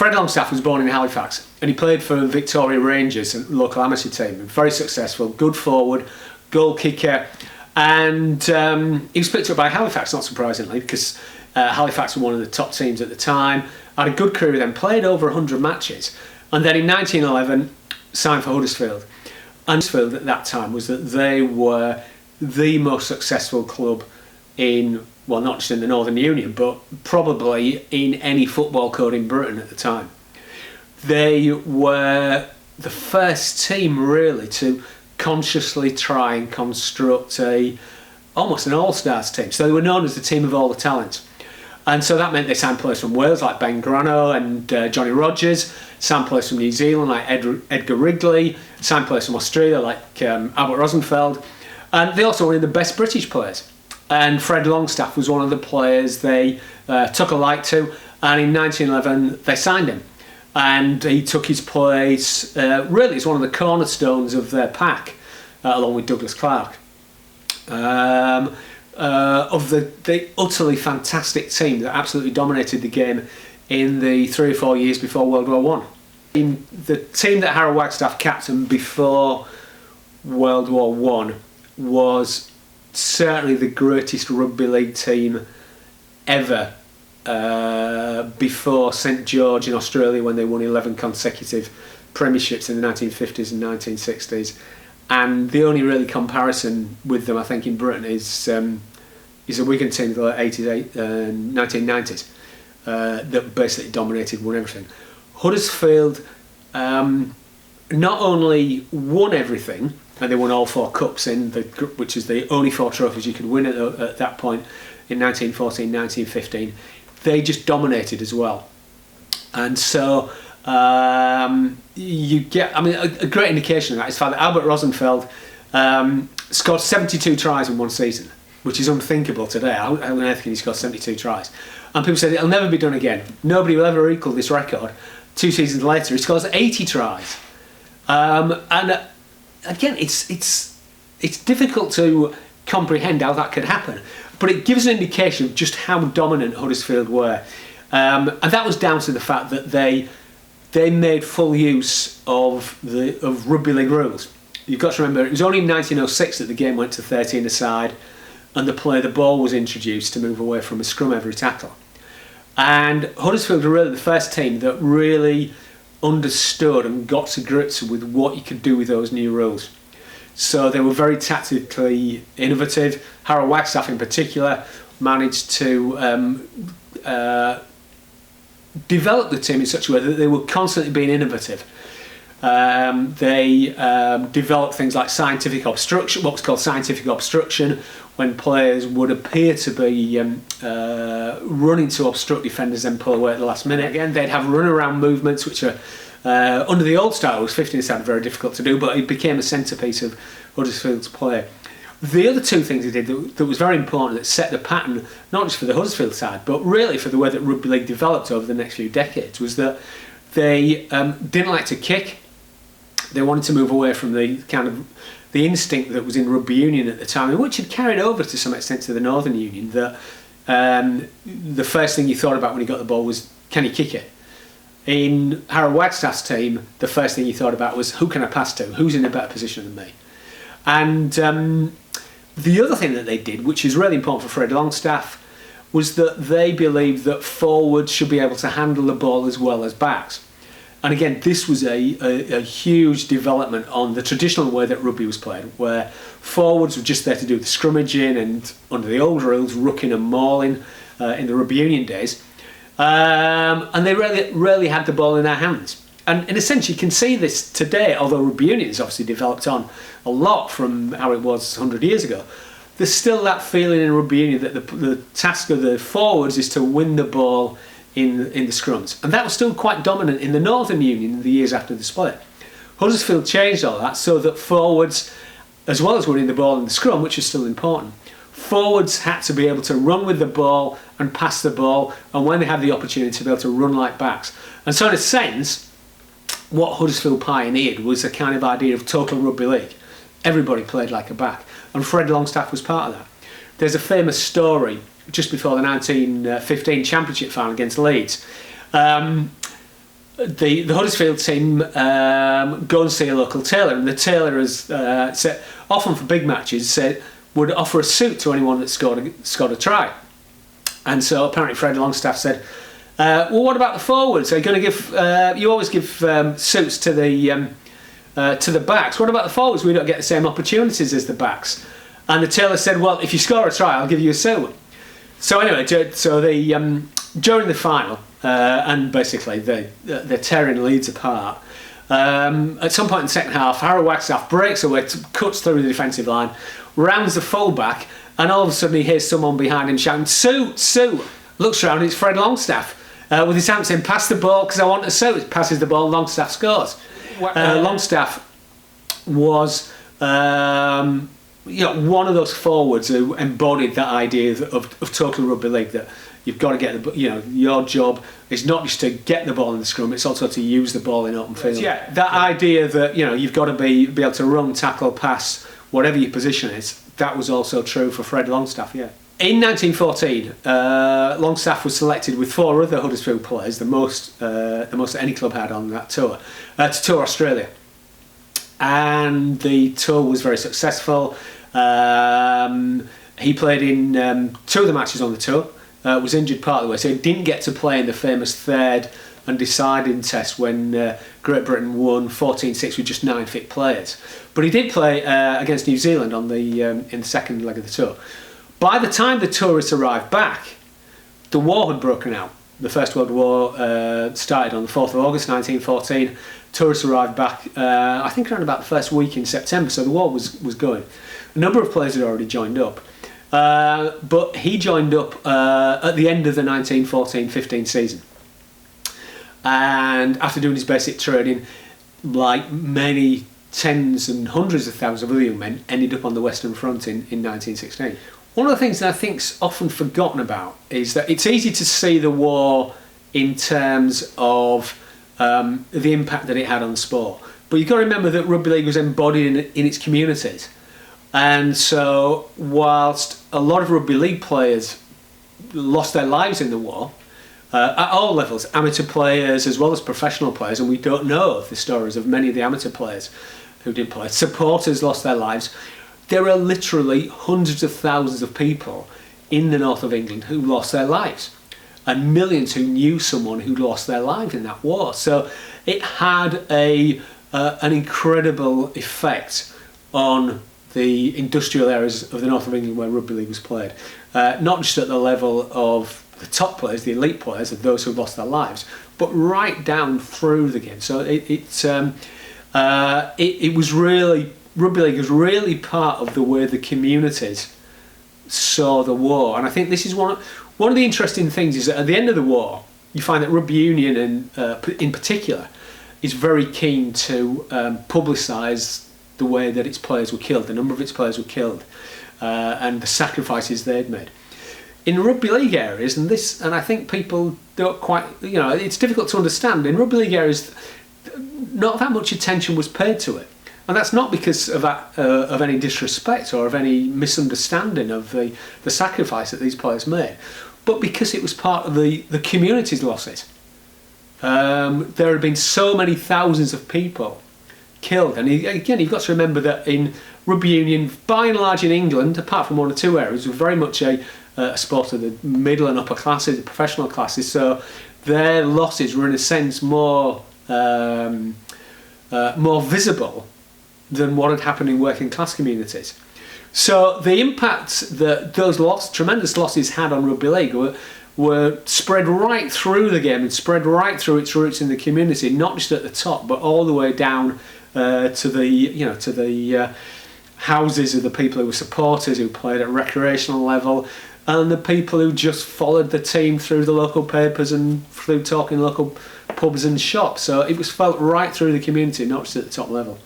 Fred Longstaff was born in Halifax and he played for Victoria Rangers, a local amateur team. Very successful, good forward, goal kicker, and he was picked up by Halifax, not surprisingly, because Halifax were one of the top teams at the time. Had a good career then, played over 100 matches, and then in 1911 signed for Huddersfield. And Huddersfield at that time was that they were the most successful club in, well, not just in the Northern Union, but probably in any football code in Britain at the time. They were the first team really to consciously try and construct almost an all-stars team. So they were known as the team of all the talents. And so that meant they signed players from Wales like Ben Grano and Johnny Rogers, signed players from New Zealand like Edgar Wrigley, signed players from Australia like Albert Rosenfeld, and they also wanted the best British players. And Fred Longstaff was one of the players they took a like to, and in 1911 they signed him. And he took his place really as one of the cornerstones of their pack, along with Douglas Clark. Of the utterly fantastic team that absolutely dominated the game in the 3 or 4 years before World War One. The team that Harold Wagstaff captained before World War One was certainly the greatest rugby league team ever, before St George in Australia when they won 11 consecutive premierships in the 1950s and 1960s. And the only really comparison with them, I think, in Britain is a Wigan team of the late 80s and 1990s that basically dominated, won everything. Huddersfield not only won everything, and they won all 4 cups which is the only 4 trophies you could win at that point in 1914, 1915. They just dominated as well. And so you get, a great indication of that is the fact that Albert Rosenfeld scored 72 tries in one season, which is unthinkable today. How on earth can he score 72 tries? And people said it'll never be done again. Nobody will ever equal this record. 2 seasons later, he scores 80 tries. And again, it's difficult to comprehend how that could happen, but it gives an indication of just how dominant Huddersfield were. And that was down to the fact that they made full use of rugby league rules. You've got to remember, it was only in 1906 that the game went to 13-a-side, and the ball was introduced to move away from a scrum every tackle. And Huddersfield were really the first team that really understood and got to grips with what you could do with those new rules. So they were very tactically innovative. Harold Wagstaff in particular managed to develop the team in such a way that they were constantly being innovative. They developed things like scientific obstruction, what was called scientific obstruction, when players would appear to be running to obstruct defenders and pull away at the last minute. Again, they'd have run-around movements, which are under the old style was 15-a-side, very difficult to do, but it became a centrepiece of Huddersfield's play. The other 2 things they did that was very important, that set the pattern, not just for the Huddersfield side, but really for the way that rugby league developed over the next few decades, was that they didn't like to kick. They wanted to move away from the kind of the instinct that was in rugby union at the time, and which had carried over to some extent to the Northern Union, that the first thing you thought about when you got the ball was, can you kick it? In Harold Wagstaff's team, the first thing you thought about was, who can I pass to? Who's in a better position than me? And the other thing that they did, which is really important for Fred Longstaff, was that they believed that forwards should be able to handle the ball as well as backs. And again, this was a huge development on the traditional way that rugby was played, where forwards were just there to do the scrummaging and, under the old rules, rucking and mauling in the rugby union days. And they rarely had the ball in their hands. And in a sense, you can see this today, although rugby union has obviously developed on a lot from how it was 100 years ago. There's still that feeling in rugby union that the task of the forwards is to win the ball in the scrums. And that was still quite dominant in the Northern Union in the years after the split. Huddersfield changed all that so that forwards, as well as winning the ball in the scrum, which is still important, forwards had to be able to run with the ball and pass the ball, and when they had the opportunity to be able to run like backs. And so in a sense, what Huddersfield pioneered was a kind of idea of total rugby league. Everybody played like a back, and Fred Longstaff was part of that. There's a famous story just before the 1915 Championship final against Leeds, the Huddersfield team go and see a local tailor, and the tailor has said, often for big matches, would offer a suit to anyone that scored a try. And so apparently Fred Longstaff said, well, what about the forwards? Are you going to give? You always give suits to the backs. What about the forwards? We don't get the same opportunities as the backs. And the tailor said, well, if you score a try, I'll give you a suit. So anyway, during the final, and basically they're tearing Leeds apart. At some point in the second half, Harry Wagstaff breaks away, cuts through the defensive line, rounds the full-back, and all of a sudden he hears someone behind him shouting, "Suit, suit!" Looks around, it's Fred Longstaff. With his hand saying, "Pass the ball because I want a suit." Passes the ball, Longstaff scores. Longstaff was one of those forwards who embodied that idea of total rugby league, that you've got to get the, your job is not just to get the ball in the scrum, it's also to use the ball in open field. Yeah, that idea that you've got to be able to run, tackle, pass, whatever your position is. That was also true for Fred Longstaff. Yeah. In 1914, Longstaff was selected with 4 other Huddersfield players, the most that any club had on that tour, to tour Australia. And the tour was very successful. He played in 2 of the matches on the tour, was injured part of the way, so he didn't get to play in the famous third and deciding test when Great Britain won 14-6 with just 9 fit players. But he did play against New Zealand in the second leg of the tour. By the time the tourists arrived back, the war had broken out. The First World War started on the 4th of August 1914. Tourists arrived back, I think around about the first week in September, so the war was going. A number of players had already joined up. But he joined up at the end of the 1914-15 season. And after doing his basic training, like many tens and hundreds of thousands of other young men, ended up on the Western Front in 1916. One of the things that I think's often forgotten about is that it's easy to see the war in terms of the impact that it had on sport. But you've got to remember that rugby league was embodied in its communities. And so whilst a lot of rugby league players lost their lives in the war, at all levels, amateur players as well as professional players, and we don't know the stories of many of the amateur players who did play, supporters lost their lives. There are literally hundreds of thousands of people in the north of England who lost their lives, and millions who knew someone who lost their lives in that war. So it had an incredible effect on the industrial areas of the north of England where rugby league was played. Not just at the level of the top players, the elite players, of those who lost their lives, but right down through the game. So it was really, rugby league was really part of the way the communities saw the war. And I think this is one of the interesting things is that at the end of the war, you find that rugby union in particular is very keen to publicise the way that its players were killed, the number of its players were killed, and the sacrifices they'd made. In rugby league areas, and I think people don't quite, it's difficult to understand. In rugby league areas, not that much attention was paid to it, and that's not because of any disrespect or of any misunderstanding of the sacrifice that these players made, but because it was part of the community's losses. There had been so many thousands of people killed, and again, you've got to remember that in rugby union, by and large in England, apart from 1 or 2 areas, was very much a sport of the middle and upper classes, the professional classes. So their losses were in a sense more visible than what had happened in working class communities. So the impact that those tremendous losses had on rugby league were spread right through the game and spread right through its roots in the community, not just at the top, but all the way down to the houses of the people who were supporters, who played at recreational level, and the people who just followed the team through the local papers and through talking local pubs and shops. So it was felt right through the community, not just at the top level.